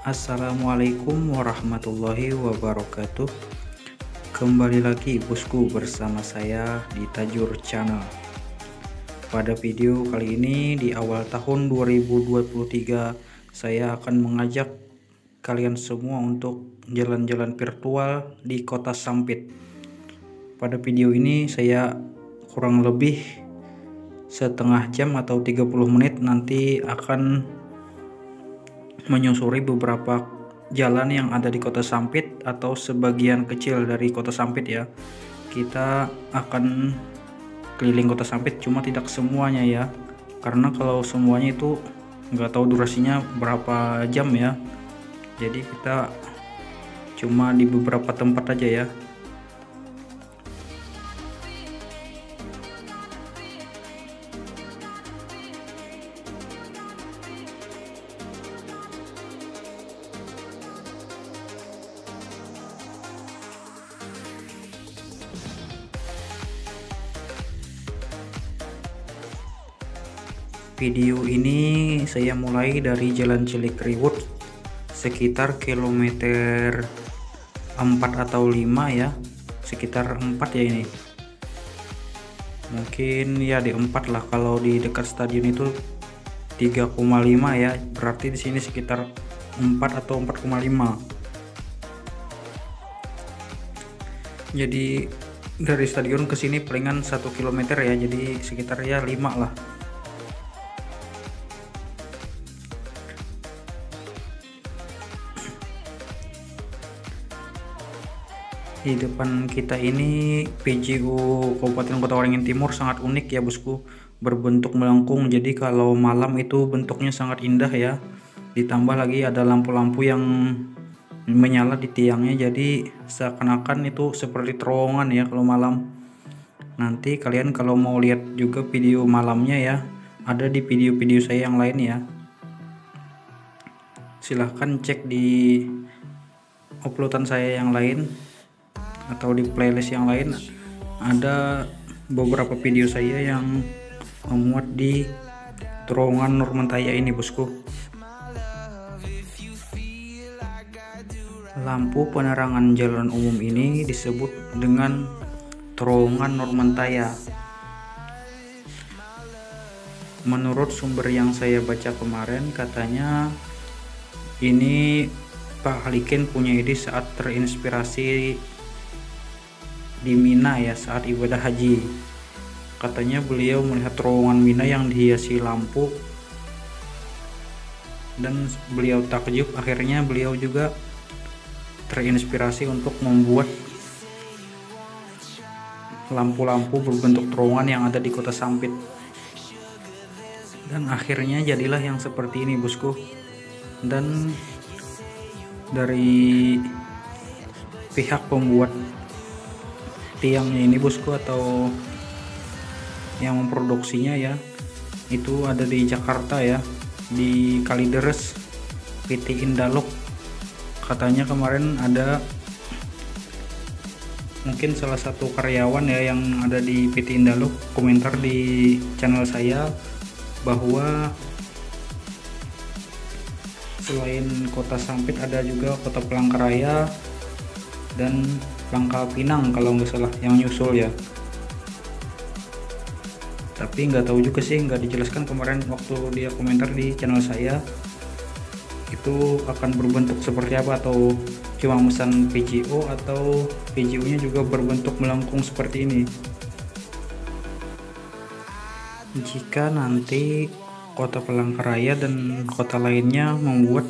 Assalamualaikum warahmatullahi wabarakatuh. Kembali lagi bosku bersama saya di Tajur Channel. Pada video kali ini di awal tahun 2023 saya akan mengajak kalian semua untuk jalan-jalan virtual di Kota Sampit. Pada video ini saya kurang lebih setengah jam atau 30 menit nanti akan menyusuri beberapa jalan yang ada di Kota Sampit atau sebagian kecil dari Kota Sampit ya. Kita akan keliling Kota Sampit, cuma tidak semuanya ya, karena kalau semuanya itu nggak tahu durasinya berapa jam ya. Jadi kita cuma di beberapa tempat aja ya. Video ini saya mulai dari Jalan Cilikriwut sekitar kilometer 4 atau 5 ya, sekitar 4 ya ini. Mungkin ya di 4 lah, kalau di dekat stadion itu 3,5 ya, berarti di sini sekitar 4 atau 4,5. Jadi dari stadion ke sini palingan 1 km ya, jadi sekitar ya 5 lah. Di depan kita ini PJU Kabupaten Kota Waringin Timur sangat unik ya bosku, berbentuk melengkung. Jadi kalau malam itu bentuknya sangat indah ya, ditambah lagi ada lampu-lampu yang menyala di tiangnya, jadi seakan-akan itu seperti terowongan ya kalau malam. Nanti kalian kalau mau lihat juga video malamnya ya, ada di video-video saya yang lain ya, silahkan cek di uploadan saya yang lain atau di playlist yang lain. Ada beberapa video saya yang memuat di terowongan Nurmantaya ini bosku. Lampu penerangan jalan umum ini disebut dengan terowongan Nurmantaya. Menurut sumber yang saya baca kemarin, katanya ini Pak Halikin punya ide saat terinspirasi di Mina ya, saat ibadah haji. Katanya beliau melihat terowongan Mina yang dihiasi lampu dan beliau takjub, akhirnya beliau juga terinspirasi untuk membuat lampu-lampu berbentuk terowongan yang ada di Kota Sampit. Dan akhirnya jadilah yang seperti ini bosku. Dan dari pihak pembuat tiangnya ini bosku, atau yang memproduksinya ya, itu ada di Jakarta ya, di Kalideres, PT Indalog. Katanya kemarin ada mungkin salah satu karyawan ya yang ada di PT Indalog komentar di channel saya bahwa selain Kota Sampit ada juga Kota Palangkaraya dan Pangkal Pinang kalau nggak salah yang nyusul ya. Tapi nggak tahu juga sih, nggak dijelaskan kemarin waktu dia komentar di channel saya itu akan berbentuk seperti apa, atau cuma mesan PJO atau PJU nya juga berbentuk melengkung seperti ini. Jika nanti Kota Palangkaraya dan kota lainnya membuat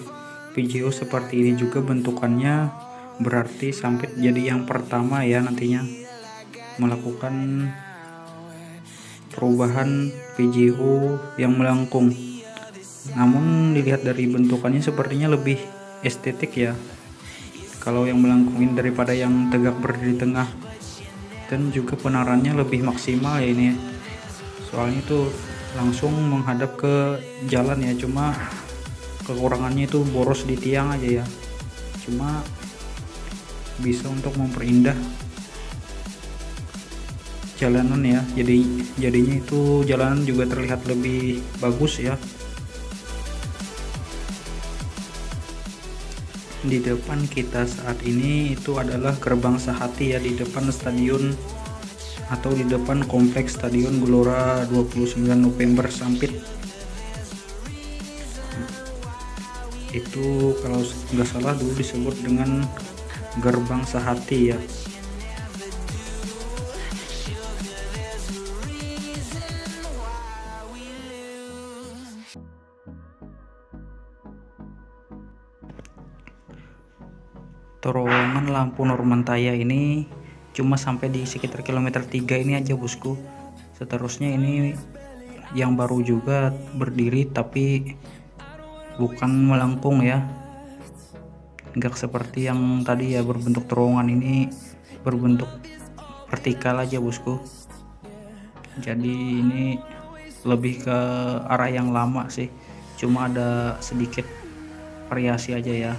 PJO seperti ini juga bentukannya, berarti Sampit jadi yang pertama ya nantinya melakukan perubahan PJO yang melengkung. Namun dilihat dari bentukannya sepertinya lebih estetik ya kalau yang melengkungin daripada yang tegak berdiri di tengah, dan juga penarannya lebih maksimal ya ini, soalnya itu langsung menghadap ke jalan ya. Cuma kekurangannya itu boros di tiang aja ya, cuma bisa untuk memperindah jalanan ya, jadinya itu jalanan juga terlihat lebih bagus ya. Di depan kita saat ini itu adalah Gerbang Sahati ya, di depan stadion atau di depan kompleks Stadion Gelora 29 November Sampit. Itu kalau nggak salah dulu disebut dengan Gerbang Sahati ya. Terowongan lampu Normantaya ini cuma sampai di sekitar kilometer 3 ini aja bosku. Seterusnya ini yang baru juga berdiri tapi bukan melengkung ya, nggak seperti yang tadi ya berbentuk terowongan, ini berbentuk vertikal aja bosku. Jadi ini lebih ke arah yang lama sih, cuma ada sedikit variasi aja ya.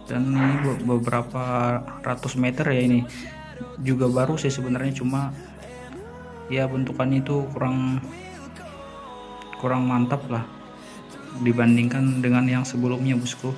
Dan ini beberapa ratus meter ya, ini juga baru sih sebenarnya, cuma ya bentukannya itu kurang mantap lah dibandingkan dengan yang sebelumnya bosku.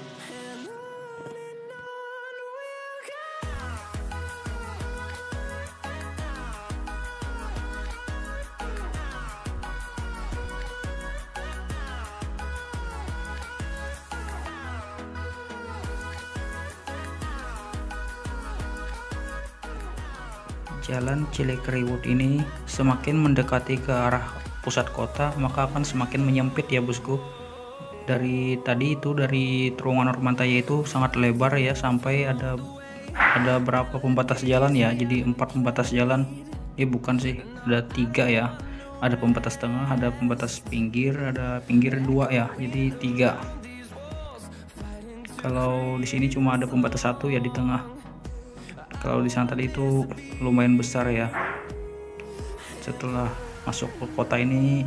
Jalan Cilikriwut ini semakin mendekati ke arah pusat kota, maka akan semakin menyempit ya bosku. Dari tadi itu, dari terowongan Normantaya itu sangat lebar ya, sampai ada berapa pembatas jalan ya, jadi 4 pembatas jalan. Bukan sih, ada 3 ya, ada pembatas tengah, ada pembatas pinggir, ada pinggir 2 ya, jadi 3. Kalau di sini cuma ada pembatas 1 ya di tengah. Kalau di sana tadi itu lumayan besar ya. Setelah masuk ke kota ini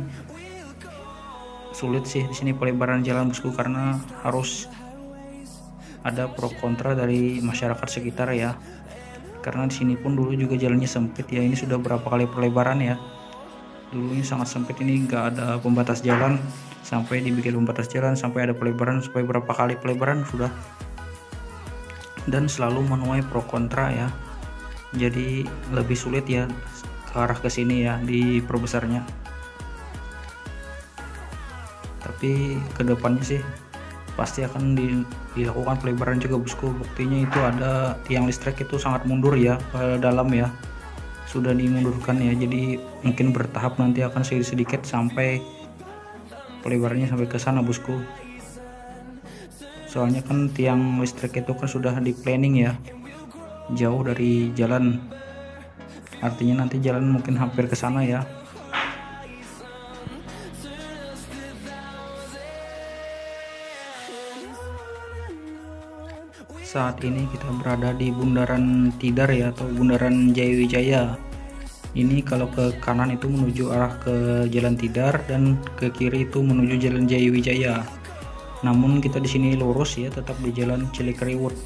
sulit sih di sini pelebaran jalan bosku, karena harus ada pro kontra dari masyarakat sekitar ya. Karena di sini pun dulu juga jalannya sempit ya, ini sudah berapa kali pelebaran ya. Dulunya sangat sempit, ini nggak ada pembatas jalan, sampai dibikin pembatas jalan, sampai ada pelebaran, sampai berapa kali pelebaran sudah. Dan selalu menuai pro kontra ya, jadi lebih sulit ya ke arah ke sini ya diperbesarnya. Tapi kedepannya sih pasti akan dilakukan pelebaran juga bosku. Buktinya itu ada tiang listrik itu sangat mundur ya ke dalam ya, sudah dimundurkan ya, jadi mungkin bertahap nanti akan sedikit sampai pelebarannya sampai ke sana bosku. Soalnya kan tiang listrik itu kan sudah di planning ya, jauh dari jalan, artinya nanti jalan mungkin hampir ke sana ya. Saat ini kita berada di Bundaran Tidar ya, atau Bundaran Jayawijaya. Ini kalau ke kanan itu menuju arah ke Jalan Tidar, dan ke kiri itu menuju Jalan Jayawijaya. Namun kita di sini lurus ya, tetap di Jalan Cilikriwut.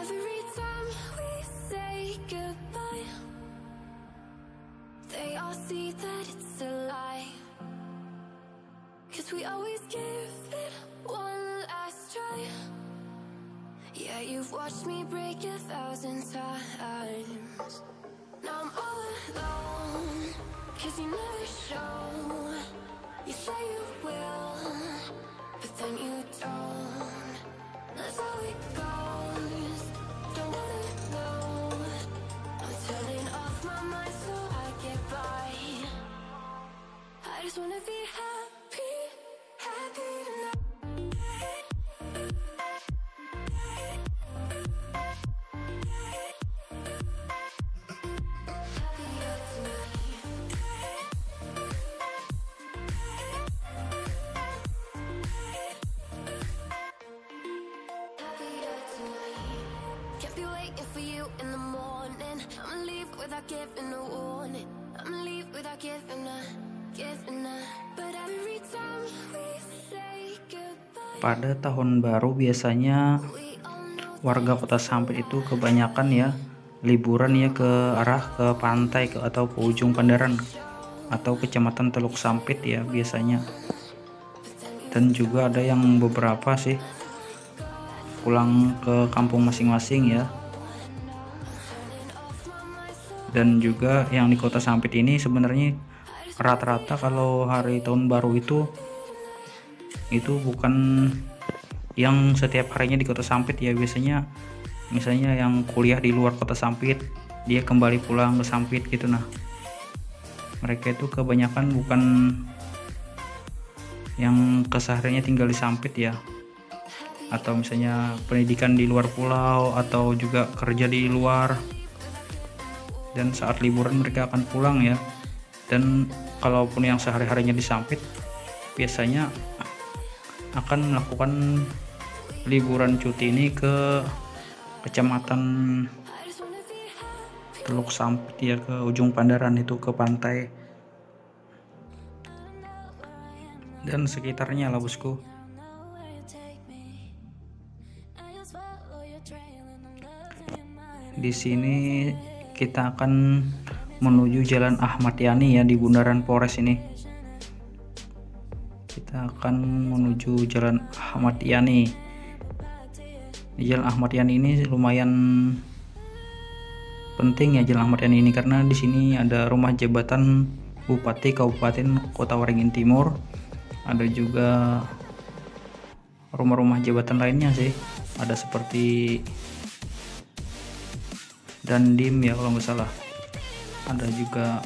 Every time we say goodbye, they all see that it's a lie. 'Cause we always give it one last try. Yeah, you've watched me break 1,000 times. Now I'm all alone, 'cause you never show. You say you will, but then you don't. That's how it goes. Don't wanna know. I'm turning off my mind so I get by. I just wanna be happy, happy tonight. Happier tonight. Happier tonight. Can't be waiting for you in the morning. I'ma leave without giving a warning. I'ma leave without giving a. But every time we say goodbye, pada tahun baru biasanya we all know warga Kota Sampit itu kebanyakan ya liburan ya ke arah ke pantai atau ke ujung Pandaran atau kecamatan Teluk Sampit ya biasanya. Dan juga ada yang beberapa sih pulang ke kampung masing-masing ya. Dan juga yang di Kota Sampit ini sebenarnya rata-rata kalau hari tahun baru itu bukan yang setiap harinya di Kota Sampit ya, biasanya misalnya yang kuliah di luar Kota Sampit dia kembali pulang ke Sampit gitu. Nah, mereka itu kebanyakan bukan yang kesehariannya tinggal di Sampit ya, atau misalnya pendidikan di luar pulau atau juga kerja di luar, dan saat liburan mereka akan pulang ya. Dan kalaupun yang sehari-harinya di Sampit biasanya akan melakukan liburan cuti ini ke kecamatan Teluk Sampit ya, ke ujung Pandaran itu, ke pantai dan sekitarnya lah bosku. Di sini kita akan menuju Jalan Ahmad Yani ya, di Bundaran Polres ini. Kita akan menuju Jalan Ahmad Yani. Di Jalan Ahmad Yani ini lumayan penting ya, Jalan Ahmad Yani ini, karena di sini ada rumah jabatan Bupati Kabupaten Kota Waringin Timur. Ada juga rumah-rumah jabatan lainnya sih. Ada seperti Dandim ya kalau nggak salah. Ada juga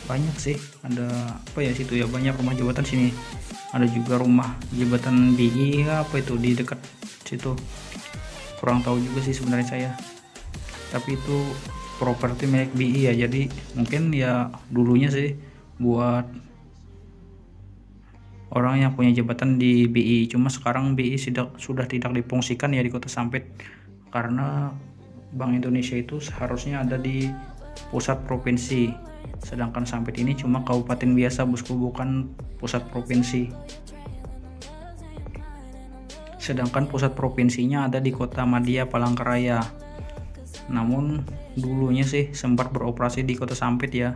banyak sih, ada apa ya situ ya, banyak rumah jabatan sini. Ada juga rumah jabatan BI apa itu di dekat situ, kurang tahu juga sih sebenarnya saya, tapi itu properti milik BI ya, jadi mungkin ya dulunya sih buat orang yang punya jabatan di BI. Cuma sekarang BI sudah tidak difungsikan ya di Kota Sampit, karena Bank Indonesia itu seharusnya ada di pusat provinsi, sedangkan Sampit ini cuma kabupaten biasa bosku, bukan pusat provinsi. Sedangkan pusat provinsinya ada di Kota Madia Palangkaraya. Namun dulunya sih sempat beroperasi di Kota Sampit ya,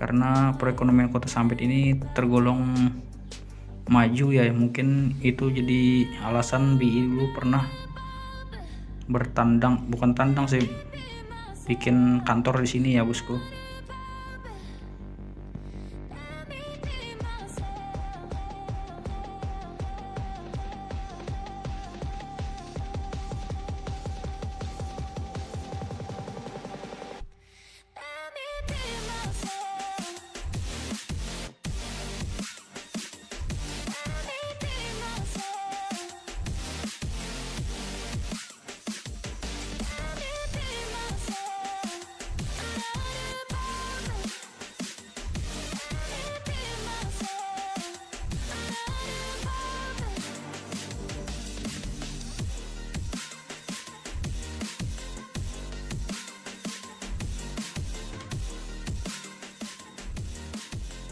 karena perekonomian Kota Sampit ini tergolong maju ya, mungkin itu jadi alasan BI dulu pernah bukan tandang sih, bikin kantor di sini ya bosku.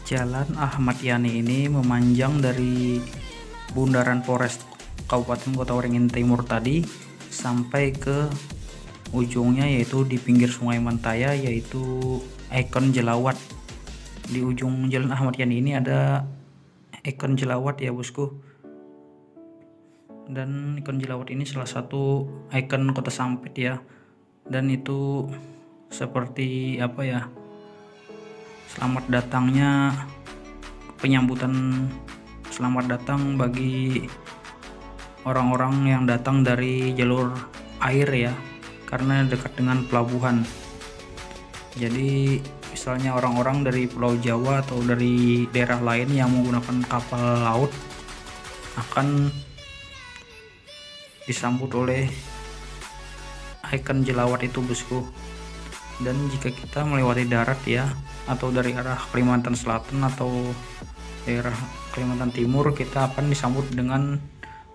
Jalan Ahmad Yani ini memanjang dari Bundaran Polres Kabupaten Kota Waringin Timur tadi sampai ke ujungnya, yaitu di pinggir Sungai Mentaya, yaitu ikon Jelawat. Di ujung Jalan Ahmad Yani ini ada ikon Jelawat ya bosku. Dan ikon Jelawat ini salah satu ikon Kota Sampit ya. Dan itu seperti apa ya, selamat datangnya, penyambutan selamat datang bagi orang-orang yang datang dari jalur air ya, karena dekat dengan pelabuhan. Jadi misalnya orang-orang dari Pulau Jawa atau dari daerah lain yang menggunakan kapal laut akan disambut oleh ikon Jelawat itu bosku. Dan jika kita melewati darat ya, atau dari arah Kalimantan Selatan atau daerah Kalimantan Timur, kita akan disambut dengan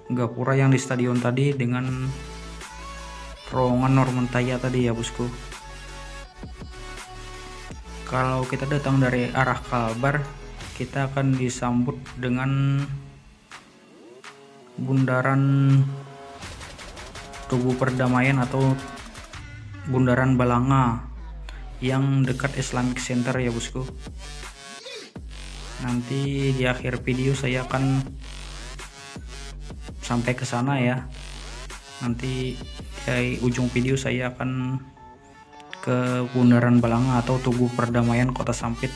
gapura yang di stadion tadi, dengan terowongan Normentaya tadi ya bosku. Kalau kita datang dari arah Kalbar, kita akan disambut dengan bundaran Tugu Perdamaian atau bundaran Balanga yang dekat Islamic Center ya bosku. Nanti di akhir video saya akan sampai ke sana ya. Nanti di ujung video saya akan ke bundaran Balanga atau Tugu Perdamaian Kota Sampit.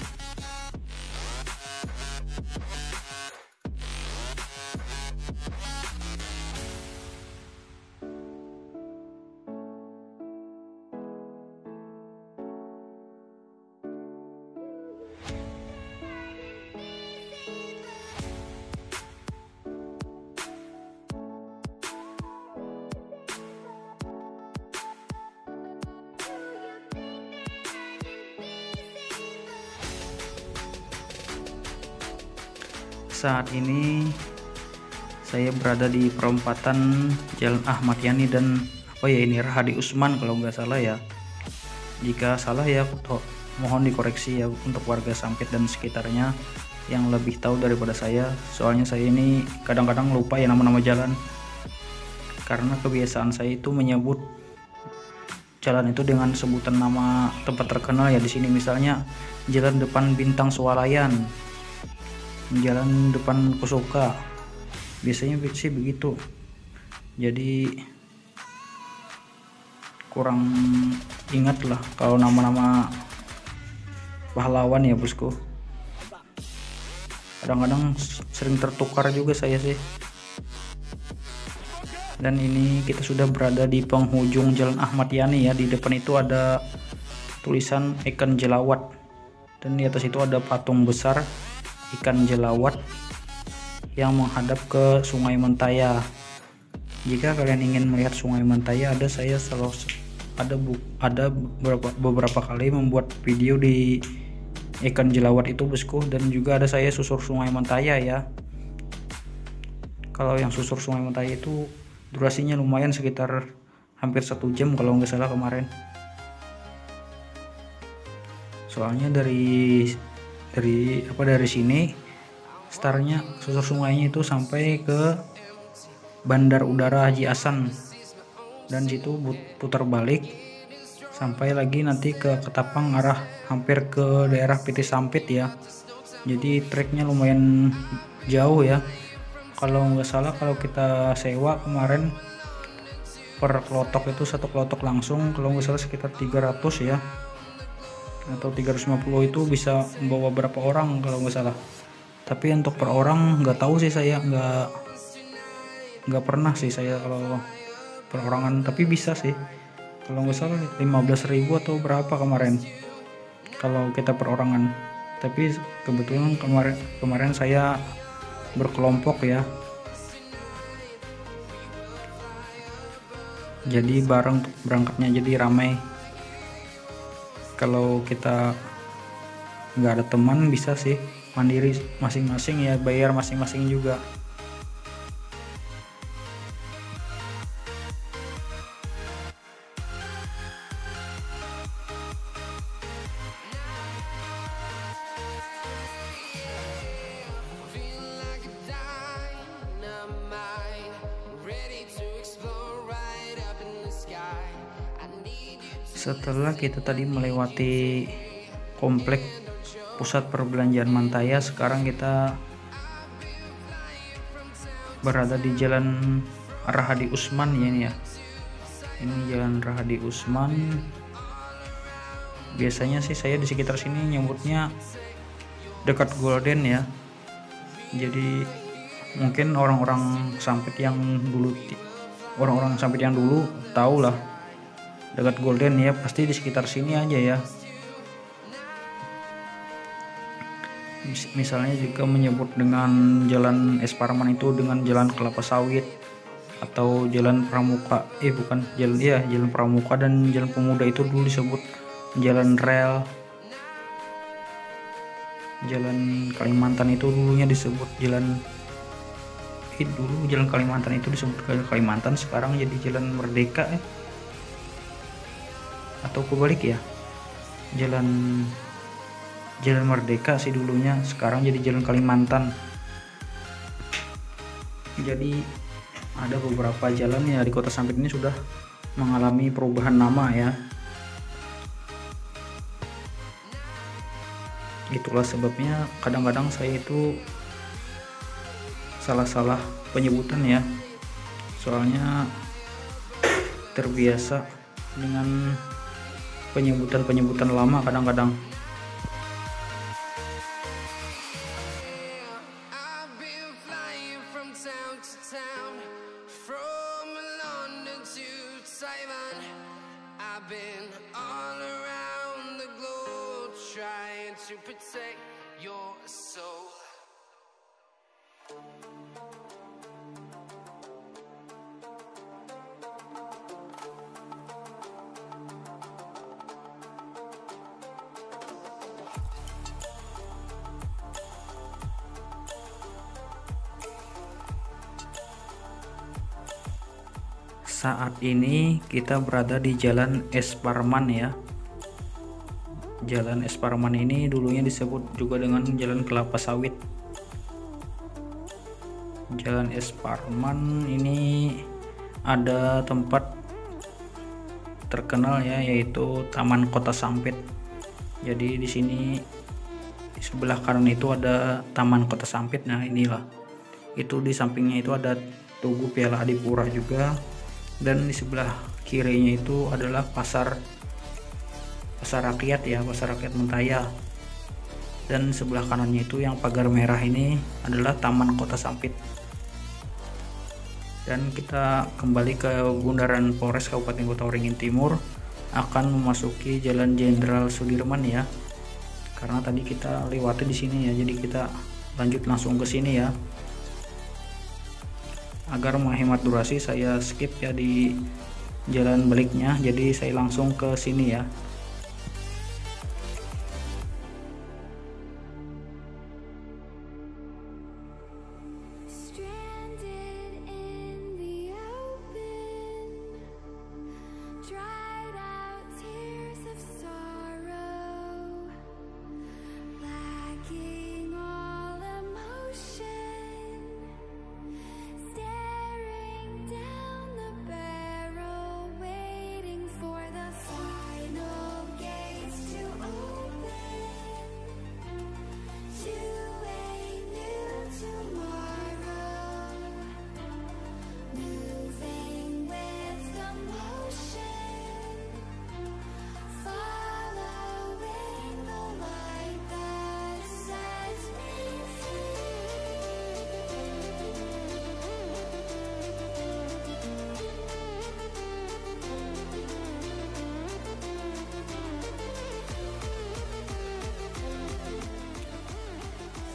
Saat ini saya berada di perempatan Jalan Ahmad Yani dan ini Rahadi Usman kalau nggak salah ya. Jika salah ya mohon dikoreksi ya untuk warga Sampit dan sekitarnya yang lebih tahu daripada saya. Soalnya saya ini kadang-kadang lupa ya nama-nama jalan, karena kebiasaan saya itu menyebut jalan itu dengan sebutan nama tempat terkenal ya. Di sini misalnya Jalan Depan Bintang Swalayan, Jalan Depan Kusuka, biasanya sih begitu. Jadi kurang ingat lah kalau nama-nama pahlawan ya bosku. Kadang-kadang sering tertukar juga saya sih. Dan ini kita sudah berada di penghujung Jalan Ahmad Yani ya. Di depan itu ada tulisan ikan jelawat, dan di atas itu ada patung besar ikan jelawat yang menghadap ke Sungai Mentaya. Jika kalian ingin melihat Sungai Mentaya, ada beberapa kali membuat video di ikan jelawat itu bosku, dan juga ada saya susur Sungai Mentaya ya. Kalau yang susur Sungai Mentaya itu durasinya lumayan, sekitar hampir 1 jam kalau nggak salah kemarin. Soalnya dari sini startnya susur sungainya itu sampai ke Bandar Udara Haji Hasan, dan situ putar balik sampai lagi nanti ke Ketapang arah hampir ke daerah PT Sampit ya. Jadi treknya lumayan jauh ya. Kalau nggak salah kalau kita sewa kemarin per klotok itu satu klotok langsung kalau nggak salah sekitar 300 ya, atau 350 itu bisa membawa berapa orang kalau nggak salah. Tapi untuk per orang nggak tahu sih, saya nggak pernah sih saya kalau perorangan, tapi bisa sih kalau nggak salah 15.000 atau berapa kemarin kalau kita perorangan. Tapi kebetulan kemarin saya berkelompok ya, jadi bareng berangkatnya jadi ramai. Kalau kita nggak ada teman bisa sih mandiri masing-masing ya, bayar masing-masing juga. Setelah kita tadi melewati komplek pusat perbelanjaan Mantaya, sekarang kita berada di Jalan Rahadi Usman ya, ini ya. Ini Jalan Rahadi Usman. Biasanya sih saya di sekitar sini nyebutnya dekat Golden ya. Jadi mungkin orang-orang Sampit yang dulu tahu lah dekat Golden ya, pasti di sekitar sini aja ya. Misalnya juga menyebut dengan Jalan Es Parman itu dengan Jalan Kelapa Sawit atau Jalan Pramuka, Jalan Pramuka dan Jalan Pemuda itu dulu disebut Jalan Rel. Jalan Kalimantan itu dulunya disebut Jalan Kalimantan itu disebut Kalimantan, sekarang jadi Jalan Merdeka ya. Atau kebalik ya, Jalan Jalan Merdeka sih dulunya, sekarang jadi Jalan Kalimantan. Jadi ada beberapa jalan ya di Kota Sampit ini sudah mengalami perubahan nama ya. Itulah sebabnya kadang-kadang saya itu salah-salah penyebutan ya, soalnya terbiasa dengan penyebutan lama kadang-kadang. To protect your soul. Saat ini kita berada di Jalan Es Parman ya. Jalan Es Parman ini dulunya disebut juga dengan Jalan Kelapa Sawit. Jalan Es Parman ini ada tempat terkenal ya, yaitu Taman Kota Sampit. Jadi di sini di sebelah kanan itu ada Taman Kota Sampit. Nah inilah, itu di sampingnya itu ada Tugu Piala Adipura juga, dan di sebelah kirinya itu adalah pasar rakyat ya, pasar rakyat Mentaya. Dan sebelah kanannya itu yang pagar merah ini adalah Taman Kota Sampit. Dan kita kembali ke Bundaran Polres Kabupaten Kota Waringin Timur, akan memasuki Jalan Jenderal Sudirman ya. Karena tadi kita lewati di sini ya, jadi kita lanjut langsung ke sini ya. Agar menghemat durasi saya skip ya di jalan baliknya, jadi saya langsung ke sini ya.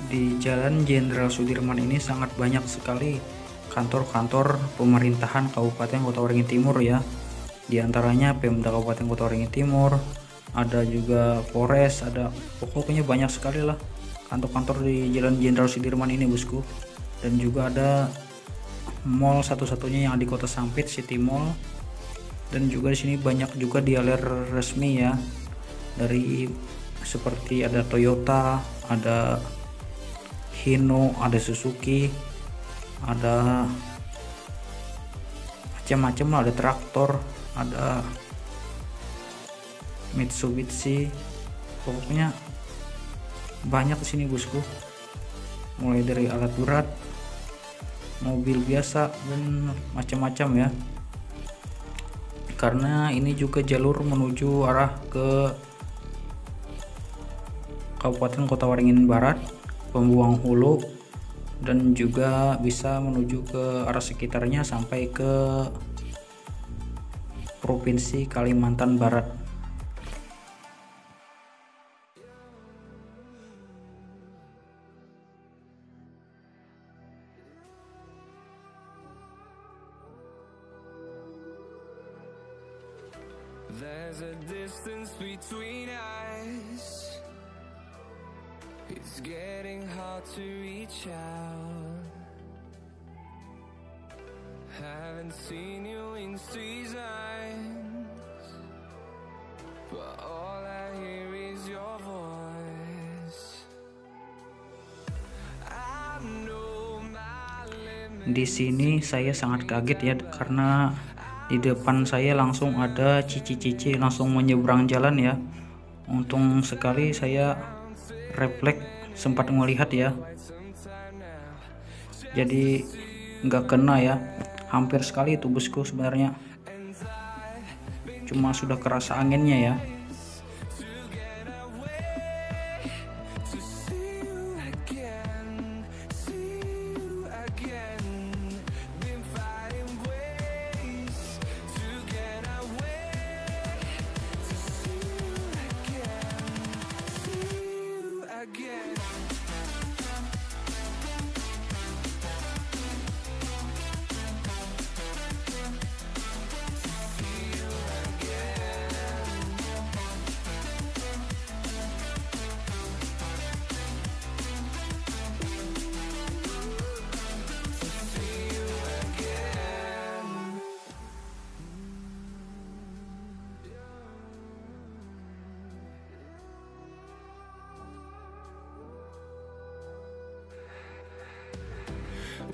Di Jalan Jenderal Sudirman ini sangat banyak sekali kantor-kantor pemerintahan Kabupaten Kota Waringin Timur ya. Di antaranya Pemda Kabupaten Kota Waringin Timur, ada juga Polres, ada, pokoknya banyak sekali lah kantor-kantor di Jalan Jenderal Sudirman ini bosku. Dan juga ada mall satu-satunya yang di Kota Sampit, City Mall. Dan juga di sini banyak juga dealer resmi ya, dari seperti ada Toyota, ada Hino, ada Suzuki, ada macam-macam lah, ada traktor, ada Mitsubishi, pokoknya banyak di sini bosku. Mulai dari alat berat, mobil biasa, dan macam-macam ya. Karena ini juga jalur menuju arah ke Kabupaten Kota Waringin Barat, Pembuang Hulu, dan juga bisa menuju ke arah sekitarnya sampai ke Provinsi Kalimantan Barat. There's a distance between us. It's getting hard to reach out. Haven't seen you in seasons, but all I hear is your voice. Di sini saya sangat kaget ya, karena di depan saya langsung ada cici-cici langsung menyeberang jalan ya. Untung sekali saya refleks sempat melihat ya, jadi nggak kena ya. Hampir sekali itu bosku, sebenarnya cuma sudah kerasa anginnya ya.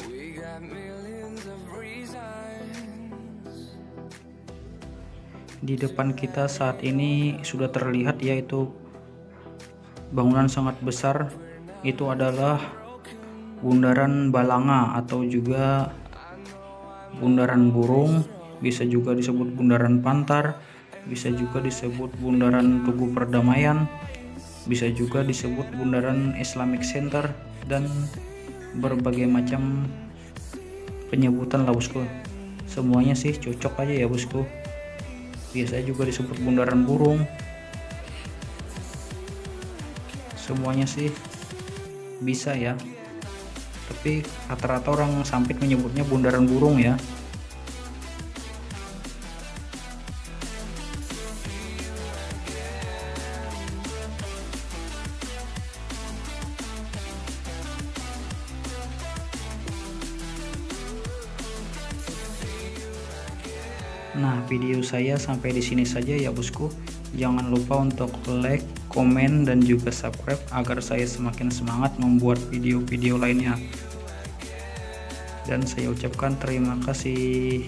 We got millions of reasons. Di depan kita saat ini sudah terlihat yaitu bangunan sangat besar. Itu adalah bundaran Balanga atau juga bundaran burung, bisa juga disebut bundaran Pantar, bisa juga disebut bundaran Tugu Perdamaian, bisa juga disebut bundaran Islamic Center, dan berbagai macam penyebutan lah bosku. Semuanya sih cocok aja ya bosku. Biasa juga disebut bundaran burung. Semuanya sih bisa ya, tapi rata-rata orang Sampit menyebutnya bundaran burung ya. Nah, video saya sampai di sini saja ya bosku. Jangan lupa untuk like, komen, dan juga subscribe agar saya semakin semangat membuat video-video lainnya. Dan saya ucapkan terima kasih.